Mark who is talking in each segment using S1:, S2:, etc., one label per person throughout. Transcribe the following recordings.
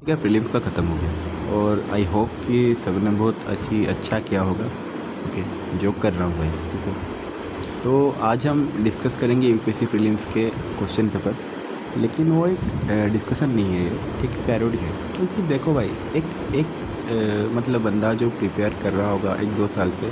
S1: क्या प्रीलिम्स का ख़त्म हो गया और आई होप कि सबने बहुत अच्छा किया होगा। ओके, जो कर रहा हूँ भाई, ठीक है। तो आज हम डिस्कस करेंगे यूपीएससी प्रीलिम्स के क्वेश्चन पेपर, लेकिन वो एक डिस्कशन नहीं है, ये एक पैरोडी है। क्योंकि देखो भाई, मतलब बंदा जो प्रिपेयर कर रहा होगा 1-2 साल से,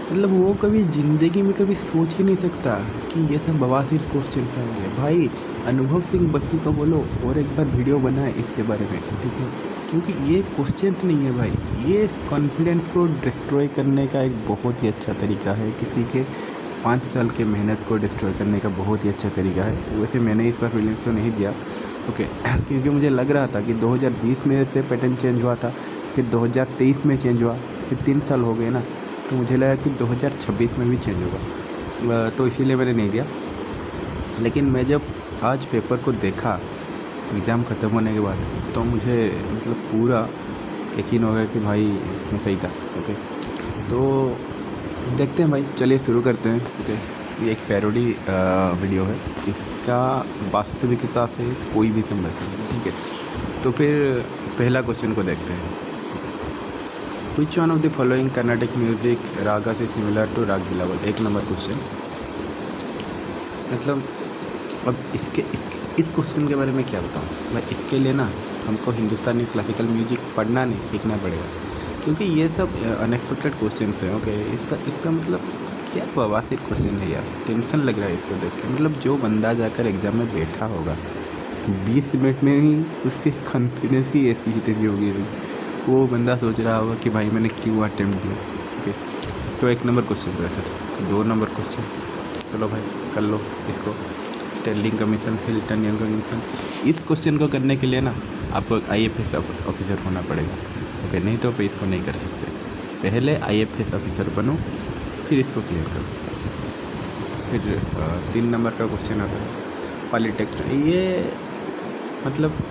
S1: मतलब वो कभी ज़िंदगी में कभी सोच ही नहीं सकता कि ये सब बवासीर क्वेश्चन आएंगे। भाई अनुभव सिंह बस्सी को बोलो और एक बार वीडियो बनाए इसके बारे में, ठीक है। क्योंकि ये क्वेश्चंस नहीं है भाई, ये कॉन्फिडेंस को डिस्ट्रॉय करने का एक बहुत ही अच्छा तरीका है। किसी के 5 साल के मेहनत को डिस्ट्रॉय करने का बहुत ही अच्छा तरीका है। वैसे मैंने इस बार प्रीलिम्स तो नहीं दिया, ओके, क्योंकि मुझे लग रहा था कि 2020 में से पैटर्न चेंज हुआ था, फिर 2023 में चेंज हुआ, फिर 3 साल हो गए ना, तो मुझे लगा कि 2026 में भी चेंज होगा, तो इसीलिए मैंने नहीं दिया। लेकिन मैं जब आज पेपर को देखा एग्ज़ाम ख़त्म होने के बाद, तो मुझे मतलब पूरा यकीन हो गया कि भाई मैं सही था। ओके, तो देखते हैं भाई, चलिए शुरू करते हैं। ओके, ये एक पैरोडी वीडियो है, इसका वास्तविकता से कोई भी संबंध नहीं, ठीक है। तो फिर पहला क्वेश्चन को देखते हैं। Which one of the following Carnatic music ragas is similar to राग बिलावल? 1 number question. मतलब अब इस क्वेश्चन के बारे में क्या बताऊँ भाई। इसके लिए ना हमको हिंदुस्तानी क्लासिकल म्यूजिक पढ़ना नहीं, सीखना पड़ेगा, क्योंकि ये सब अनएक्सपेक्टेड क्वेश्चन हैं। ओके, इसका मतलब क्या बवासीर क्वेश्चन है यार, टेंशन लग रहा है इसको देख के। मतलब जो बंदा जाकर एग्ज़ाम में बैठा होगा 20 मिनट में ही उसकी कॉन्फिडेंस की ऐसी स्थिति होगी, वो बंदा सोच रहा होगा कि भाई मैंने क्यों अटेम्प्ट दिया। ओके, तो 1 नंबर क्वेश्चन तो है सर। 2 नंबर क्वेश्चन, चलो भाई कर लो इसको। Standing commission, Hilton young commission, इस क्वेश्चन को करने के लिए ना आपको IAS ऑफिसर होना पड़ेगा। ओके, नहीं तो पे इसको नहीं कर सकते। पहले IAS ऑफिसर बनो, फिर इसको क्लियर करो। फिर 3 नंबर का क्वेश्चन आता है पॉलिटिक्स। ये मतलब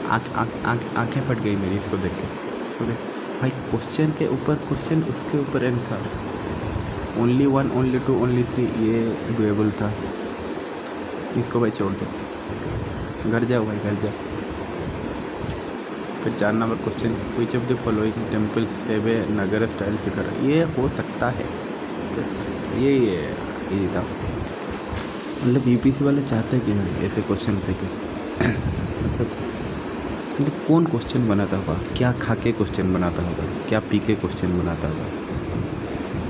S1: आंखें फट गई मेरी इसको देख के। ओके भाई, क्वेश्चन के ऊपर क्वेश्चन, उसके ऊपर आंसर, ओनली 1, ओनली 2, ओनली 3, ये डुएबल था। इसको भाई छोड़ दो, घर जाओ भाई, घर जाओ। फिर 4 number question, which of the following temples have a Nagar style figure? ये हो सकता है, ये था। मतलब यूपीएससी वाले चाहते क्या हैं ऐसे क्वेश्चन थे कि मतलब कौन क्वेश्चन बनाता होगा, क्या खा के क्वेश्चन बनाता होगा, क्या पी के क्वेश्चन बनाता होगा।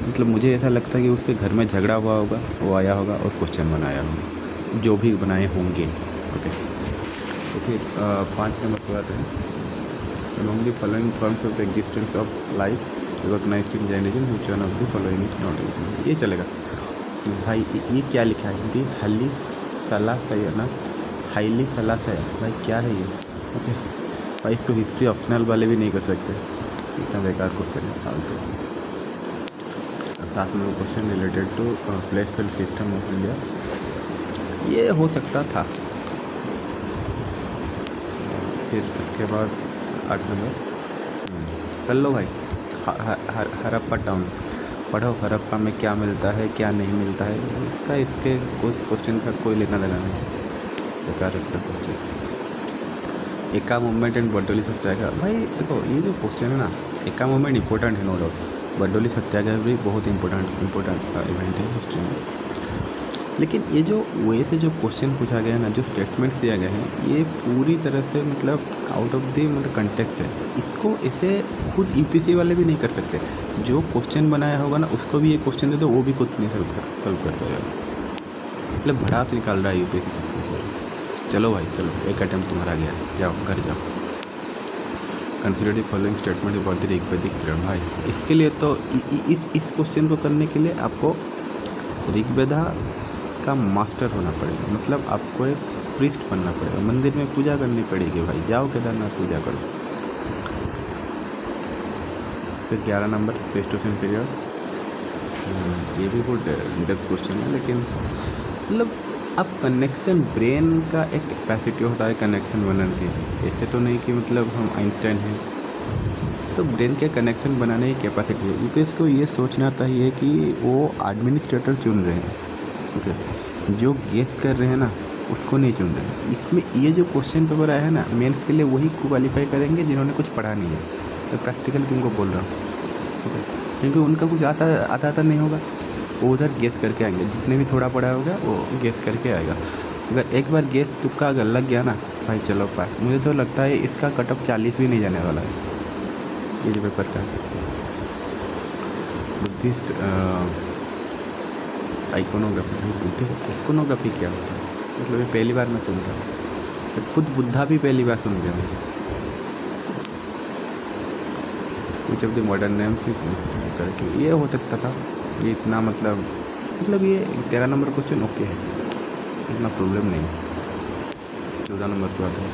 S1: मतलब मुझे ऐसा लगता है कि उसके घर में झगड़ा हुआ होगा, वो आया होगा और क्वेश्चन बनाया होगा, जो भी बनाए होंगे। ओके, तो फिर 5 नंबर पर आते हैं। Among the following forms of the existence of life recognized in Jainism, which one of the following is not? ये चलेगा भाई। ये क्या लिखा है? दी हली सलासया, हाईली सलासया, भाई क्या है ये? ओके भाई, इसको हिस्ट्री ऑप्शनल वाले भी नहीं कर सकते, इतना बेकार क्वेश्चन है फालतू। साथ में वो question related to placement system of India, ये हो सकता था। फिर उसके बाद 8 नंबर कर लो भाई। हरप्पा टाउन्स पढ़ो, हरप्पा में क्या मिलता है क्या नहीं मिलता है, इसके उस क्वेश्चन का कोई लेना देना नहीं, बेकार रखता क्वेश्चन। एका मूवमेंट एंड बरडोली सत्याग्रह, भाई देखो ये जो क्वेश्चन है ना, एका मूवमेंट इंपॉर्टेंट है नो डाउट, बरडोली सत्याग्रह भी बहुत इंपॉर्टेंट इवेंट है हिस्ट्री में। लेकिन ये जो वे से जो क्वेश्चन पूछा गया है ना, जो स्टेटमेंट्स दिया गया है, ये पूरी तरह से मतलब आउट ऑफ द मतलब कंटेक्स्ट है। इसको ऐसे खुद यूपीएससी वाले भी नहीं कर सकते। जो क्वेश्चन बनाया होगा ना, उसको भी ये क्वेश्चन दे दो, वो भी खुद नहीं सॉल्व कर पाएगा। मतलब भड़ास निकाल रहा है यूपीएससी। चलो भाई चलो, एक अटैम्प्ट तुम्हारा गया, जाओ घर जाओ। Consider the following statement about the Rigvedic period. भाई इसके लिए तो इस क्वेश्चन को करने के लिए आपको ऋग्वेदा का मास्टर होना पड़ेगा। मतलब आपको एक प्रीस्ट बनना पड़ेगा, मंदिर में पूजा करनी पड़ेगी भाई, जाओ केदारनाथ पूजा करो। फिर 11 नंबर प्लेस्टोसिन पीरियड, ये भी बहुत डेप्थ क्वेश्चन है, लेकिन मतलब अब कनेक्शन ब्रेन का एक कैपेसिटी होता है कनेक्शन बनाने की, ऐसे तो नहीं कि मतलब हम आइंस्टाइन हैं। तो ब्रेन के कनेक्शन बनाने की कैपेसिटी है। यूपीएससी को ये सोचना चाहिए कि वो एडमिनिस्ट्रेटर चुन रहे हैं, ओके, जो गेस कर रहे हैं ना, उसको नहीं चुन रहे। इसमें ये जो क्वेश्चन पेपर आया है ना, मेंस के लिए वही क्वालिफाई करेंगे जिन्होंने कुछ पढ़ा नहीं है। मैं प्रैक्टिकल तुमको बोल रहा हूँ, ठीक है, क्योंकि उनका कुछ आता नहीं होगा, वो उधर गेस करके आएंगे। जितने भी थोड़ा पढ़ा होगा वो गेस करके आएगा। अगर एक बार गेस तुक्का अगर लग गया ना भाई, चलो पार। मुझे तो लगता है इसका कट ऑफ 40 भी नहीं जाने वाला है ये जो पेपर का है। बुद्धिस्ट आइकोनोग्राफी, बुद्धिस्ट आइकोनोग्राफी क्या होता है? मतलब ये पहली बार मैं सुन रहा हूँ, तो खुद बुद्धा भी पहली बार सुन रहे होंगे। कुछ of the modern names correctly, ये हो सकता था कि इतना मतलब ये 13 नंबर क्वेश्चन ओके है, इतना प्रॉब्लम नहीं है। 14 नंबर के बाद है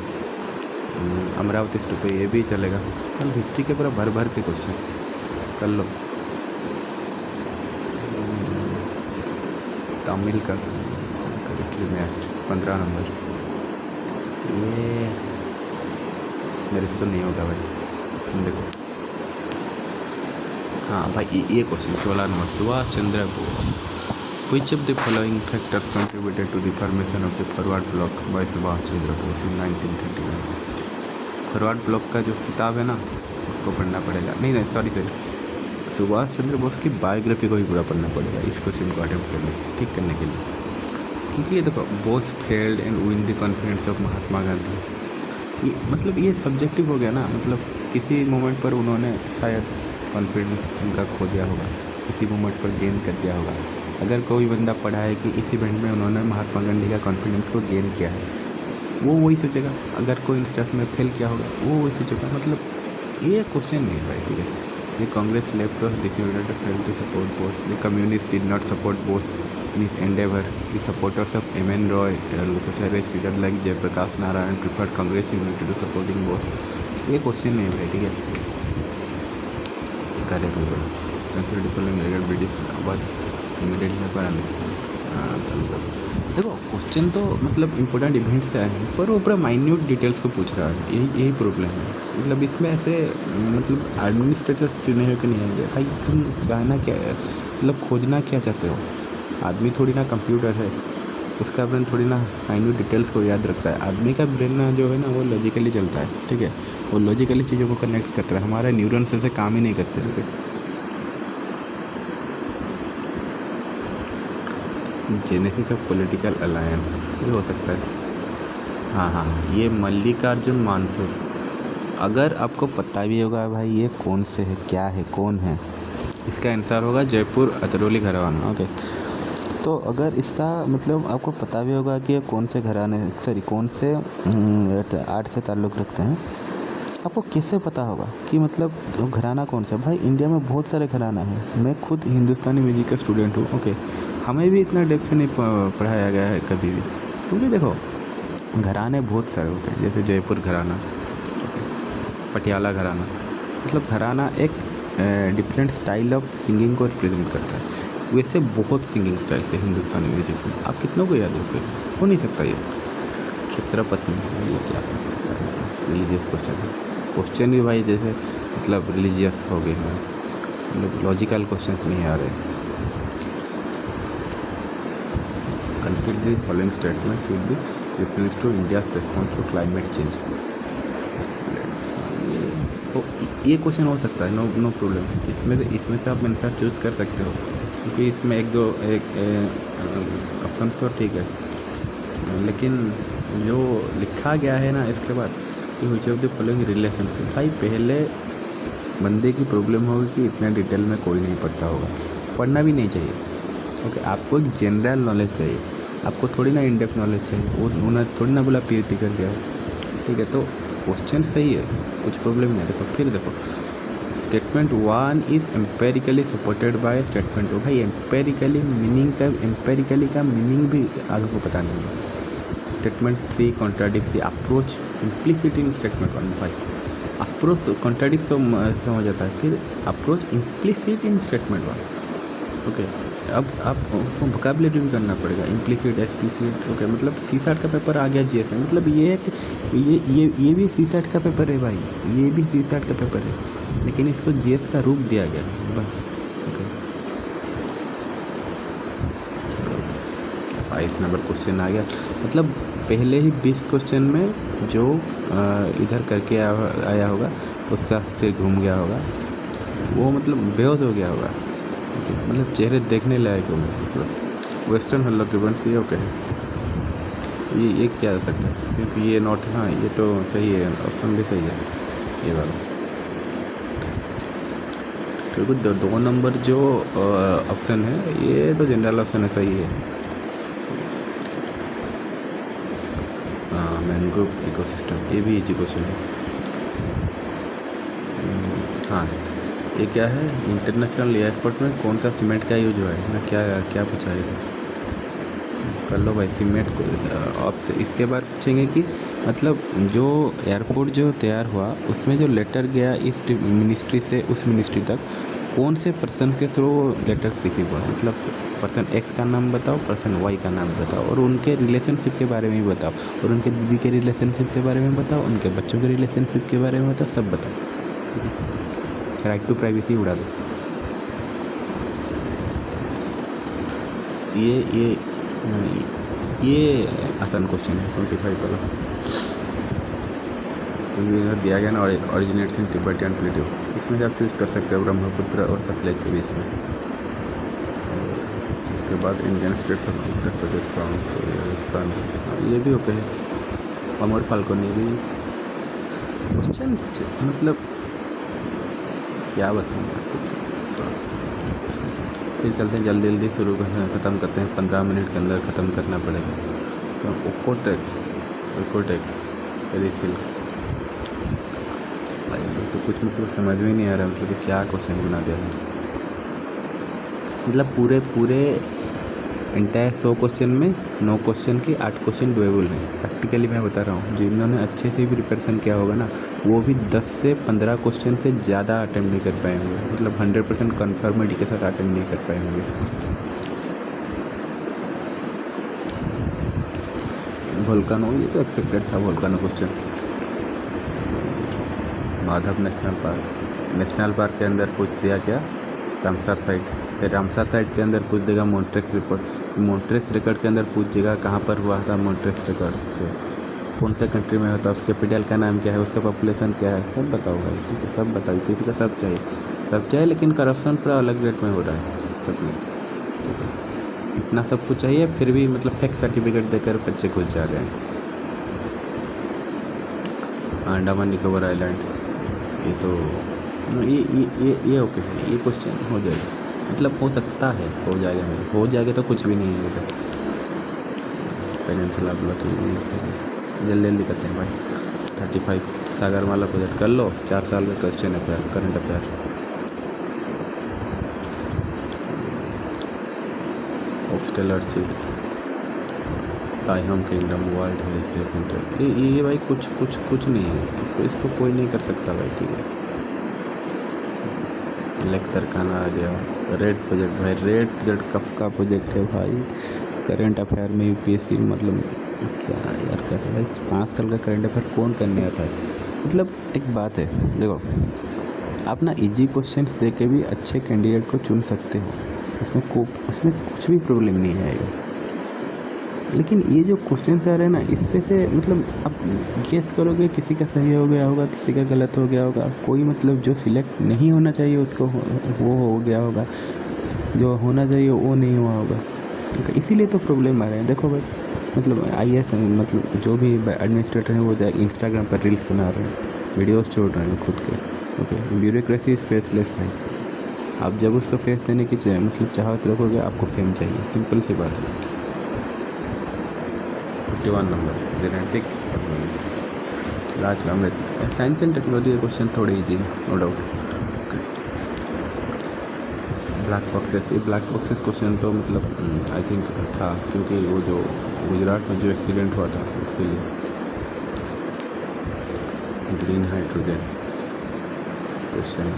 S1: अमरावती स्टूपे, ये भी चलेगा। मतलब हिस्ट्री के पूरा भर के क्वेश्चन कर लो। तमिल का करेक्टली नेक्स्ट 15 नंबर, ये मेरे से तो नहीं होगा भाई, तुम देखो। हाँ भाई, ये question 16 number, Subhash Chandra Bose. Which of the following factors contributed to the formation of the forward bloc by Subhash Chandra Bose in 1939? Forward block का जो किताब है ना, उसको पढ़ना पड़ेगा। नहीं सॉरी, सुभाष चंद्र बोस की बायोग्राफी को ही पूरा पढ़ना पड़ेगा इस क्वेश्चन को अटेम्प्ट करने ठीक करने के लिए। क्योंकि ये देखो, Bose failed and win the confidence of Mahatma Gandhi, ये मतलब ये सब्जेक्टिव हो गया ना। मतलब किसी मोमेंट पर उन्होंने शायद कॉन्फिडेंस उनका खो दिया होगा, किसी मोमेंट पर गेन कर दिया होगा। अगर कोई बंदा पढ़ा है कि इस इवेंट में उन्होंने महात्मा गांधी का कॉन्फिडेंस को गेन किया है, वो वही सोचेगा। अगर कोई इंस्टेंस में फेल किया होगा, वो वही सोचेगा। मतलब ये क्वेश्चन नहीं है भाई, ठीक है। The Congress left of decided to support Bose, the communist did not support Bose in his endeavour, the supporters of M N. Roy, socialist leader like Jayaprakash Narayan preferred Congress unity to supporting Bose. ये क्वेश्चन नहीं है भाई, ठीक है। करे ब्रिटिश देखो, क्वेश्चन तो मतलब इंपॉर्टेंट इवेंट्स से आए हैं, पर वो पूरा माइन्यूट डिटेल्स को पूछ रहा है। यही प्रॉब्लम है। मतलब इसमें ऐसे मतलब एडमिनिस्ट्रेटर चुने हुए कि नहीं होंगे भाई, तुम चाहना क्या है, मतलब खोजना क्या चाहते हो? आदमी थोड़ी ना कंप्यूटर है, उसका ब्रेन थोड़ी ना माइन्यूट डिटेल्स को याद रखता है। आदमी का ब्रेन ना जो है ना, वो लॉजिकली चलता है, ठीक है। वो लॉजिकली चीज़ों को कनेक्ट करता है। हमारे न्यूरॉन्स ऐसे काम ही नहीं करते, ठीक है। जेनेसिस ऑफ पॉलिटिकल अलायंस, ये हो सकता है। हाँ, ये मल्लिकार्जुन मानसूर। अगर आपको पता भी होगा भाई ये कौन से है, क्या है, कौन है, इसका आंसर होगा जयपुर अतरौली घराना। ओके, तो अगर इसका मतलब आपको पता भी होगा कि ये कौन से घराने, कौन से आर्ट से ताल्लुक़ रखते हैं, आपको कैसे पता होगा कि मतलब घराना कौन सा? भाई इंडिया में बहुत सारे घराना हैं। मैं खुद हिंदुस्तानी म्यूजिक का स्टूडेंट हूँ, ओके। हमें भी इतना डेप्थ से नहीं पढ़ाया गया है कभी भी, क्योंकि देखो घराने बहुत सारे होते हैं, जैसे जयपुर घराना, पटियाला घराना। मतलब घराना एक डिफरेंट स्टाइल ऑफ सिंगिंग को रिप्रेजेंट करता है। वैसे बहुत सिंगिंग स्टाइल से हिंदुस्तानी म्यूजिक में आप कितनों को याद रखोगे? हो नहीं सकता ये। क्षेत्रपति, ये क्या रिलीजियस क्वेश्चन भी भाई जैसे मतलब रिलीजियस हो गए हैं, मतलब लॉजिकल क्वेश्चन नहीं आ रहे। Consider the following statements should be reference to India's response to climate change. ये क्वेश्चन हो सकता है, नो प्रॉब्लम। इसमें से आप आंसर चूज़ कर सकते हो, क्योंकि इसमें एक ऑप्शन तो ठीक है, लेकिन जो लिखा गया है ना इसके बाद कि which of the following relationship, भाई पहले बंदे की प्रॉब्लम होगी कि इतना डिटेल में कोई नहीं पढ़ता होगा, पढ़ना भी नहीं चाहिए, ओके। आपको एक जनरल नॉलेज चाहिए, आपको थोड़ी ना इन डेप्थ नॉलेज चाहिए। वो उन्होंने थोड़ी ना बोला PhD कर गया, ठीक है। तो क्वेश्चन सही है, कुछ प्रॉब्लम नहीं है। देखो फिर देखो, statement 1 is empirically supported by statement 2। भाई एम्पेरिकली का मीनिंग भी आगे को पता नहीं है। Statement 3 contradict the approach implicit in statement 1। भाई अप्रोच कॉन्ट्राडिक्ट तो समझ जाता है, फिर अप्रोच इम्प्लिसिट इन स्टेटमेंट 1, ओके। अब आपको वोकैबुलरी भी करना पड़ेगा, इम्प्लिसिट, एक्सप्लिसिट, ओके। मतलब CSAT का पेपर आ गया GS में। मतलब ये भी CSAT का पेपर है भाई, ये भी CSAT का पेपर है, लेकिन इसको GS का रूप दिया गया बस, ओके। 22 नंबर क्वेश्चन आ गया। मतलब पहले ही 20 क्वेश्चन में जो इधर करके आया होगा उसका सिर घूम गया होगा, वो मतलब बेहोश हो गया होगा, मतलब चेहरे देखने लायक होंगे। मतलब वेस्टर्न हल्लो के बन सी ओके, ये क्या हो सकता है, क्योंकि ये नॉट, हाँ ये तो सही है, ऑप्शन भी सही है ये वाला, क्योंकि दो नंबर जो ऑप्शन है ये तो जनरल ऑप्शन है, सही है। मैंग्रोव इकोसिस्टम, ये भी इजी क्वेश्चन है। हाँ, ये क्या है, इंटरनेशनल एयरपोर्ट में कौन सा सीमेंट का यूज हुआ है ना, क्या पूछा है, कर लो भाई सीमेंट को। आपसे इसके बाद पूछेंगे कि मतलब जो एयरपोर्ट जो तैयार हुआ उसमें जो लेटर गया इस मिनिस्ट्री से उस मिनिस्ट्री तक, कौन से पर्सन के थ्रू लेटर्स रिसीव हुआ, मतलब पर्सन एक्स का नाम बताओ, पर्सन वाई का नाम बताओ, और उनके रिलेशनशिप के बारे में भी बताओ, और उनके बीवी के रिलेशनशिप के बारे में बताओ, उनके बच्चों के रिलेशनशिप के बारे में बताओ, सब बताओ। राइट टू प्राइवेसी उड़ा दो। ये आसान क्वेश्चन है 25 वाला, तो ये दिया गया ना, ऑरिजिनेट्स इन तिब्बत एंड प्लेटो, इसमें से आप चूज़ कर सकते हो ब्रह्मपुत्र और सतलेज के बीच में। इसके बाद Indian states of Uttar Pradesh, Rajasthan, ये भी ओके है। अमर फाल्कोनी भी क्वेश्चन, मतलब क्या बताऊँ कुछ। फिर चलते हैं, जल्दी शुरू ख़त्म करते हैं, 15 मिनट के अंदर ख़त्म करना पड़ेगा। तो इकोटेक्स पेरिसिल्क, भाई तो कुछ मतलब समझ में नहीं आ रहा, मतलब क्या क्वेश्चन बना दिया है, मतलब पूरे इंटायर 100 क्वेश्चन में 9 क्वेश्चन की 8 क्वेश्चन डुएबल हैं। प्रैक्टिकली मैं बता रहा हूँ, जिन्होंने अच्छे से भी प्रिपरेशन किया होगा ना, वो भी 10 से 15 क्वेश्चन से ज़्यादा अटेम्प्ट नहीं कर पाए होंगे, मतलब 100% कन्फर्मिटी के साथ अटेम्प्ट नहीं कर पाए होंगे। वोल्कानो, ये तो एक्सपेक्टेड था, वोल्कानो क्वेश्चन। माधव नेशनल पार्क के अंदर पूछ दिया क्या, रामसर साइट, फिर रामसर साइट के अंदर पूछ देगा मॉन्ट्रेस रिकॉर्ड के अंदर पूछ देगा कहाँ पर हुआ था मॉन्ट्रेस रिकॉर्ड, कौन से कंट्री में होता है, उसके कैपिटल का नाम क्या है, उसका पॉपुलेशन क्या है, सब बताओ भाई, ठीक है, सब बताओ, किसी का सब चाहिए, लेकिन करप्शन पूरा अलग रेट में हो रहा है सब में, इतना सब कुछ चाहिए, फिर भी मतलब फेक सर्टिफिकेट देकर बच्चे घुस जा रहे हैं। अंडमान निकोबार आइलैंड, ये तो ये ओके है, ये क्वेश्चन हो जाएगा, मतलब हो सकता है, हो जाएगा तो कुछ भी नहीं है इधर। पेनिनसुला ब्लॉक जल्दी करते हैं भाई। 35 सागरमाला प्रोजेक्ट कर लो, 4 साल का क्वेश्चन है, करंट अफेयर। ऑक्सटेलर चीज, ताइहोम किंगडम, वर्ल्ड हेरिटेज सेंटर, ये भाई कुछ नहीं है, इसको कोई नहीं कर सकता भाई, ठीक है। लेक तरकाना आ गया। रेड प्रोजेक्ट भाई, रेड प्रोजेक्ट कब का प्रोजेक्ट है भाई, करंट अफेयर में यूपीएससी, मतलब क्या यार कर रहा है, 5 साल का करंट अफेयर कौन करने आता है। मतलब एक बात है, देखो आप ना इजी क्वेश्चंस दे के भी अच्छे कैंडिडेट को चुन सकते हो, उसमें कुछ भी प्रॉब्लम नहीं आएगा, लेकिन ये जो क्वेश्चन आ रहे हैं ना, इस पे से मतलब आप गेस करोगे, किसी का सही हो गया होगा, किसी का गलत हो गया होगा, कोई मतलब जो सिलेक्ट नहीं होना चाहिए उसको वो हो गया होगा, जो होना चाहिए वो नहीं हुआ होगा, क्योंकि इसीलिए तो प्रॉब्लम आ रहे हैं। देखो भाई, मतलब IAS मतलब जो भी एडमिनिस्ट्रेटर हैं वो इंस्टाग्राम पर रील्स बना रहे हैं, वीडियोस छोड़ रहे हैं खुद के, ओके। ब्यूरोक्रेसी इज फेसलेस भाई, आप जब उसको फेस देने की मतलब चाहत रखोगे, आपको फेम चाहिए, सिंपल सी बात है। 51 number genetic last number, science and technology का क्वेश्चन थोड़े इजी है, no doubt. Black boxes question तो मतलब आई थिंक था, क्योंकि वो जो गुजरात में जो एक्सीडेंट हुआ था उसके लिए। Green hydrogen question,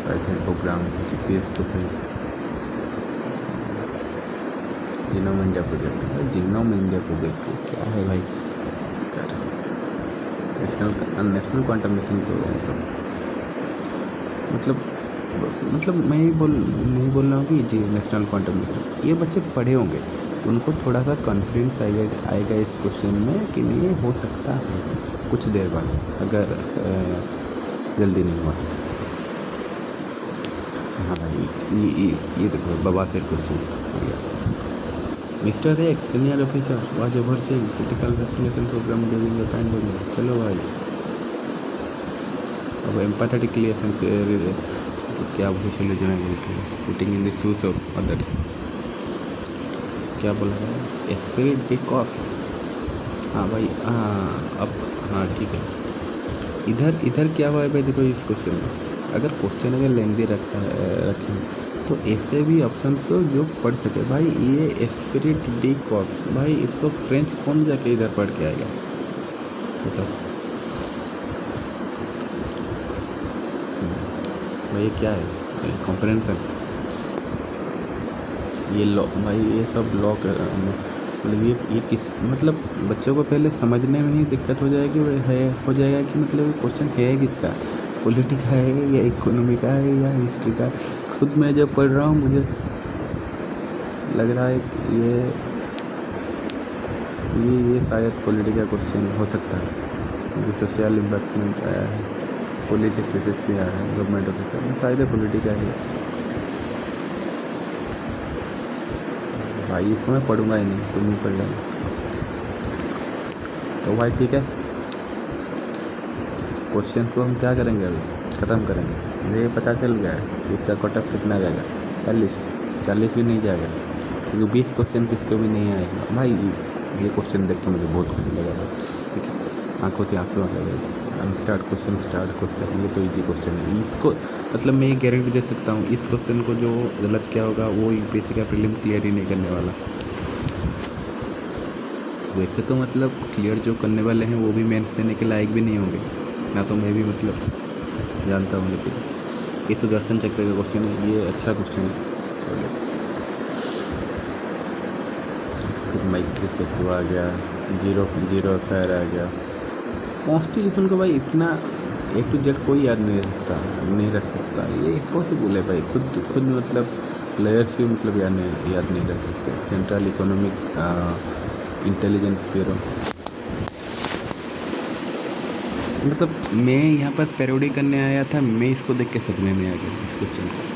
S1: Python programme, GPS तो है। जीनोम इंडिया प्रोजेक्ट क्या है भाई, नेशनल क्वांटम मिशन तो मतलब मैं नहीं बोल रहा हूँ कि जी नेशनल क्वांटम मिशन, ये बच्चे पढ़े होंगे, उनको थोड़ा सा कॉन्फिडेंस आएगा इस क्वेश्चन में कि नहीं हो सकता है कुछ देर बाद, अगर जल्दी नहीं हुआ। हाँ भाई ये देखो बाबा से क्वेश्चन आ गया। Mister X senior officer was overseeing critical vaccination program during the pandemic. चलो भाई अब एम्पैथेटिकली तो क्या पोजीशन लेना बोलते हैं, putting in the shoes of others. क्या बोला है, स्पिरिट द कॉर्प्स। हाँ भाई हाँ अब हाँ ठीक है। इधर क्या हुआ है भाई, देखो इस क्वेश्चन में अगर क्वेश्चन अगर लेंदी रखें तो ऐसे भी ऑप्शन तो जो पढ़ सके भाई। ये स्पिरिट डी कॉर्प्स, भाई इसको फ्रेंच कौन जाके इधर पढ़ के आएगा बताओ। भाई ये क्या है, कॉम्प्रहेंशन, ये लॉ भाई, ये सब लॉ मतलब ये किस मतलब बच्चों को पहले समझने में ही दिक्कत हो जाएगी, हो जाएगा कि मतलब क्वेश्चन है किसका, पॉलिटी का है या इकोनॉमी का है या हिस्ट्री का। खुद मैं जब पढ़ रहा हूँ मुझे लग रहा है कि ये शायद पॉलिटी का क्वेश्चन हो सकता है। जो सोशल इम्पैक्ट आया है, पुलिस एक्सेस भी आया है, गवर्नमेंट ऑफिसर, शायद पॉलिटी का है भाई। इसको मैं पढ़ूंगा ही नहीं, तुम ही पढ़ लेना। तो भाई ठीक है, क्वेश्चन को हम क्या करेंगे, अभी ख़त्म करेंगे। मुझे पता चल गया है कि इसका कट ऑफ कितना जाएगा, 40 भी नहीं जाएगा, क्योंकि 20 क्वेश्चन किसको भी नहीं आएगा भाई। ये क्वेश्चन देख के मुझे बहुत खुशी लगा भाई, ठीक है, आंखों से आंसू आ गए। स्टार्ट क्वेश्चन, ये तो इजी क्वेश्चन है। इसको मतलब मैं ये गारंटी दे सकता हूँ, इस क्वेश्चन को जो गलत क्या होगा वो यूपीएससी का प्रीलिम क्लियर ही नहीं करने वाला। वैसे तो मतलब क्लियर जो करने वाले हैं वो भी मेंस देने के लायक भी नहीं होंगे ना, तो मैं भी मतलब जानता हूँ। लेकिन ये सुदर्शन चक्र का क्वेश्चन है, ये अच्छा क्वेश्चन है। फिर मैत्री सेतु आ गया, जीरो अफेयर आ गया। कॉन्स्टिट्यूशन को भाई इतना A to Z कोई याद नहीं रख सकता, ये इम्पॉसिबल है भाई। खुद मतलब प्लेयर्स भी मतलब याद नहीं रख सकते। सेंट्रल इकोनॉमिक इंटेलिजेंस ब्यूरो, मतलब मैं यहाँ पर पैरोडी करने आया था, मैं इसको देख के सपने में आ गया इस क्वेश्चन को।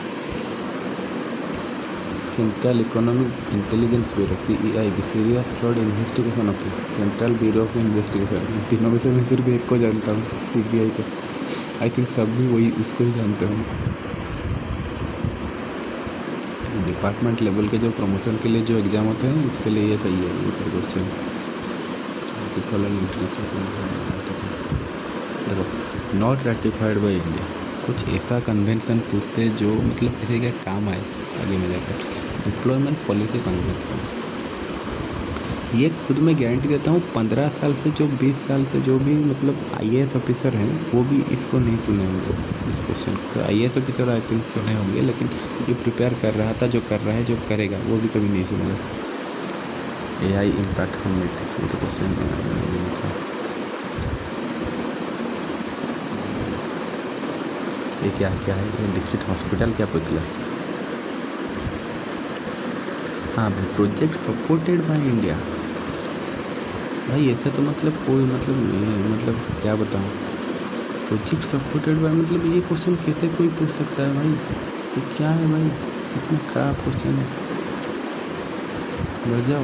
S1: Central economic intelligence bureau, CEI, serious fraud investigation office, central bureau of investigation. तीनों में से मैं सिर्फ एक को जानता हूँ, CBI को। आई थिंक सब भी वही उसको ही जानते हैं। डिपार्टमेंट लेवल के जो प्रमोशन के लिए जो एग्ज़ाम होते हैं उसके लिए ये सही है ये क्वेश्चन। देखो, नॉट रेटिफाइड बाई इंडिया, कुछ ऐसा कन्वेंशन पूछते जो मतलब किसी के काम आए आगे में जाकर। एम्प्लॉयमेंट पॉलिसी कन्वेंशन, ये खुद मैं गारंटी देता हूँ 15 साल से जो 20 साल से जो भी मतलब IAS ऑफिसर हैं वो भी इसको नहीं सुने होंगे इस क्वेश्चन को। IAS ऑफिसर आई थिंक सुने होंगे, लेकिन जो प्रिपेयर कर रहा था, जो कर रहा है, जो करेगा, वो भी कभी नहीं सुनेगा। AI इम्पैक्ट समिट, ये तो क्वेश्चन था। ये क्या है ये डिस्ट्रिक्ट हॉस्पिटल क्या पूछ लिया। हाँ भाई, प्रोजेक्ट सपोर्टेड बाय इंडिया, भाई ऐसा तो मतलब कोई मतलब क्या बताऊँ, प्रोजेक्ट सपोर्टेड बाय मतलब ये क्वेश्चन कैसे कोई पूछ सकता है भाई। ये क्या है भाई, कितना खराब क्वेश्चन है, बढ़ जाओ।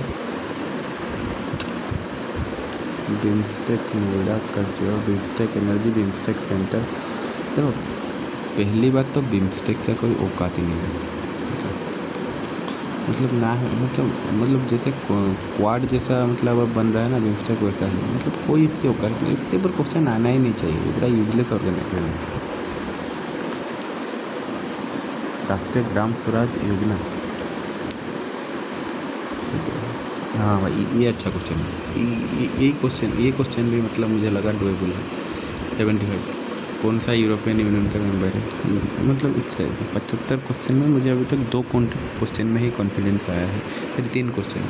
S1: BIMSTEC Noida culture, BIMSTEC energy, BIMSTEC centre. देखो पहली बात तो बिम्स्टेक का कोई औकात ही नहीं है, मतलब ना है, मतलब जैसे क्वाड जैसा मतलब अब बन रहा है ना बिम्स्टेक, वैसा है। मतलब कोई इसके औकात नहीं, इसके ऊपर क्वेश्चन आना ही नहीं चाहिए, बड़ा यूजलेस ऑर्गेनाइजेशन है। राष्ट्रीय ग्राम स्वराज योजना, हाँ भाई ये अच्छा क्वेश्चन है। ये क्वेश्चन भी मतलब मुझे लगा डुएबल है। 75 कौन सा यूरोपियन यूनियन का मेंबर है, मतलब 75 क्वेश्चन में मुझे अभी तक 2 क्वेश्चन में ही कॉन्फिडेंस आया है, फिर 3 क्वेश्चन।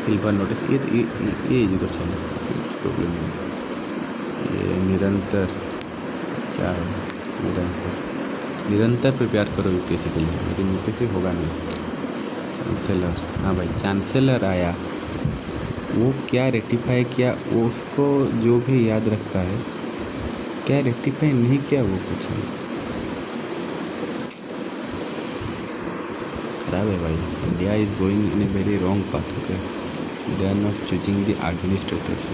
S1: सिल्वर नोटिस, ये क्वेश्चन है, प्रॉब्लम है। ये निरंतर क्या है, निरंतर प्रिपेयर करो यूपीएससी के लिए, लेकिन यूपीएससी होगा नहीं। चांसलर, हाँ भाई चांसलर आया, वो क्या रेक्टिफाई किया, वो उसको जो भी याद रखता है, क्या रेक्टिफाई नहीं किया वो पूछा। खराब है भाई। India is going in a very wrong path. Okay, they are not choosing the administrators,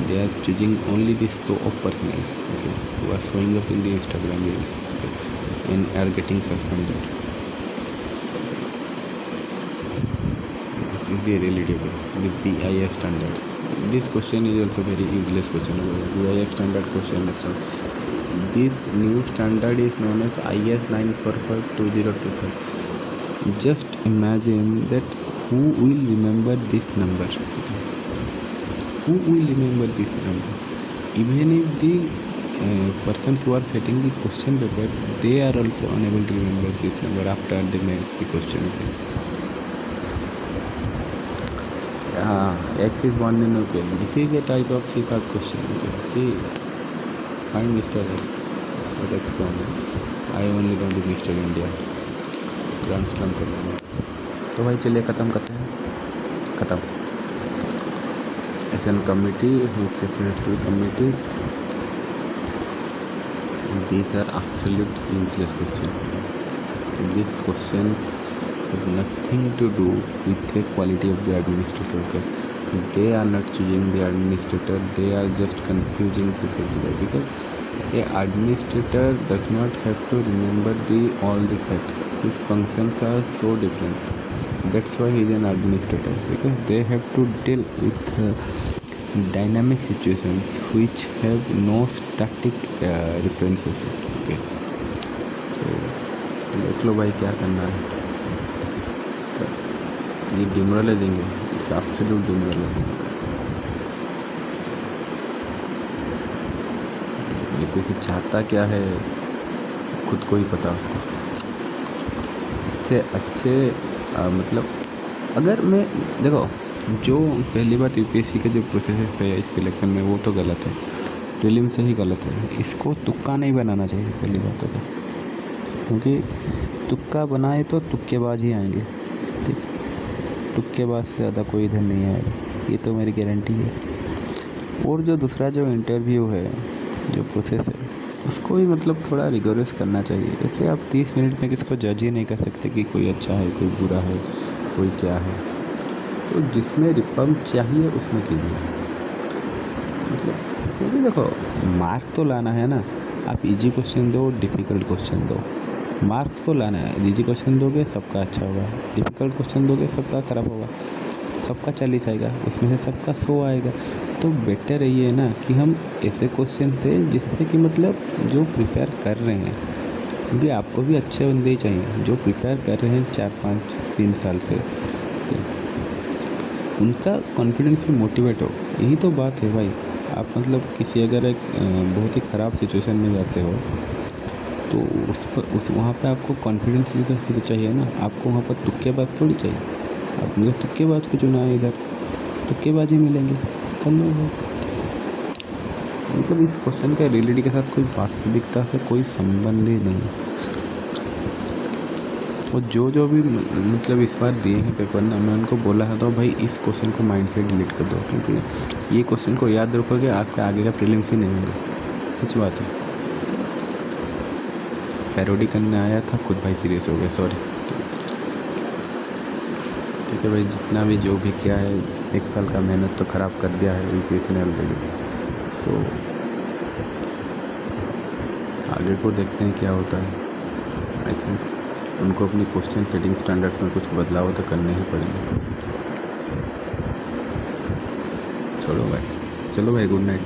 S1: they are choosing only the show of personals, okay, who are showing up in the Instagram reels, okay, and are getting suspended. This is the reality of the BIS standards. This question is also very useless question. BIS standard question method. This new standard is known as IS 944-2025. Just imagine that who will remember this number? Who will remember this number? Even if the persons who are setting the question paper, they are also unable to remember this number after they make the question. X is 1 in okay. This is a type of C-sharp question. Okay. See, find Mr. X. Mr. X कौन है? I only know the Mr. India. Grand slam कर लेंगे। तो भाई चलिए ख़त्म करते हैं। ख़त्म। SN committee, which refers to committees. These are absolute useless questions. These questions have nothing to do with the quality of the administrator. Okay? They are not choosing the administrator. They are just confusing people because a administrator does not have to remember all the facts. His functions are so different. That's why he is an administrator, because they have to deal with dynamic situations which have no static references. Okay, so देख लो भाई क्या करना है। ये demoralising है, it's absolute demoralising. ये कोई चाहता क्या है खुद को ही पता उसको। अच्छे मतलब अगर मैं देखो, जो पहली बात यूपीएससी का जो प्रोसेस है इस सिलेक्शन में वो तो गलत है, प्रीलिम से ही गलत है। इसको तुक्का नहीं बनाना चाहिए पहली बात तो, क्योंकि तुक्का बनाए तो तुक्केबाज ही आएंगे। ठीक, तुक्केबाज से ज़्यादा कोई इधर नहीं आएगा, ये तो मेरी गारंटी है। और जो दूसरा जो इंटरव्यू है, जो प्रोसेस है, उसको भी मतलब थोड़ा रिगोरस करना चाहिए। ऐसे आप 30 मिनट में किसको जज ही नहीं कर सकते कि कोई अच्छा है, कोई बुरा है, कोई क्या है। तो जिसमें रिफॉर्म चाहिए उसमें कीजिए। मतलब क्योंकि देखो, मार्क तो लाना है ना। आप इजी क्वेश्चन दो, डिफ़िकल्ट क्वेश्चन दो, मार्क्स को लाना है। इजी क्वेश्चन दोगे सबका अच्छा होगा, डिफ़िकल्ट क्वेश्चन दोगे सबका ख़राब होगा। सबका 40 आएगा, उसमें से सबका 100 आएगा। तो बेटर यही है ना कि हम ऐसे क्वेश्चन थे जिसमें कि मतलब जो प्रिपेयर कर रहे हैं, क्योंकि आपको भी अच्छे बंदे ही चाहिए जो प्रिपेयर कर रहे हैं 4-5-3 साल से, उनका कॉन्फिडेंस भी मोटिवेट हो। यही तो बात है भाई। आप मतलब किसी अगर एक बहुत ही ख़राब सिचुएशन में जाते हो तो उस वहाँ पे आपको कॉन्फिडेंस भी तो चाहिए ना। आपको वहाँ पर तुक्केबाज थोड़ी चाहिए। आपने तुक्केबाज को चुना है, इधर तुक्केबाजी मिलेंगे, कर लो भाई। मतलब इस क्वेश्चन का रियलिटी के साथ कोई वास्तविकता से कोई संबंध ही नहीं। और जो भी मतलब इस बार दिए हैं पेपर ना, मैं उनको बोला था तो भाई इस क्वेश्चन को माइंड से डिलीट कर दो, क्योंकि ये क्वेश्चन को याद रखोगे आपके आगे का प्रीलिम्स ही नहीं होंगे। सच बात है। पैरोडी करने आया था, खुद भाई सीरियस हो गया, सॉरी। ठीक है भाई, जितना भी जो भी किया है, 1 साल का मेहनत तो ख़राब कर दिया है यूपीएससी ने ऑलरेडी। सो आगे को देखते हैं क्या होता है। आई थिंक उनको अपनी क्वेश्चन सेटिंग स्टैंडर्ड्स में कुछ बदलाव तो करने ही पड़ेंगे। चलो भाई गुड नाइट।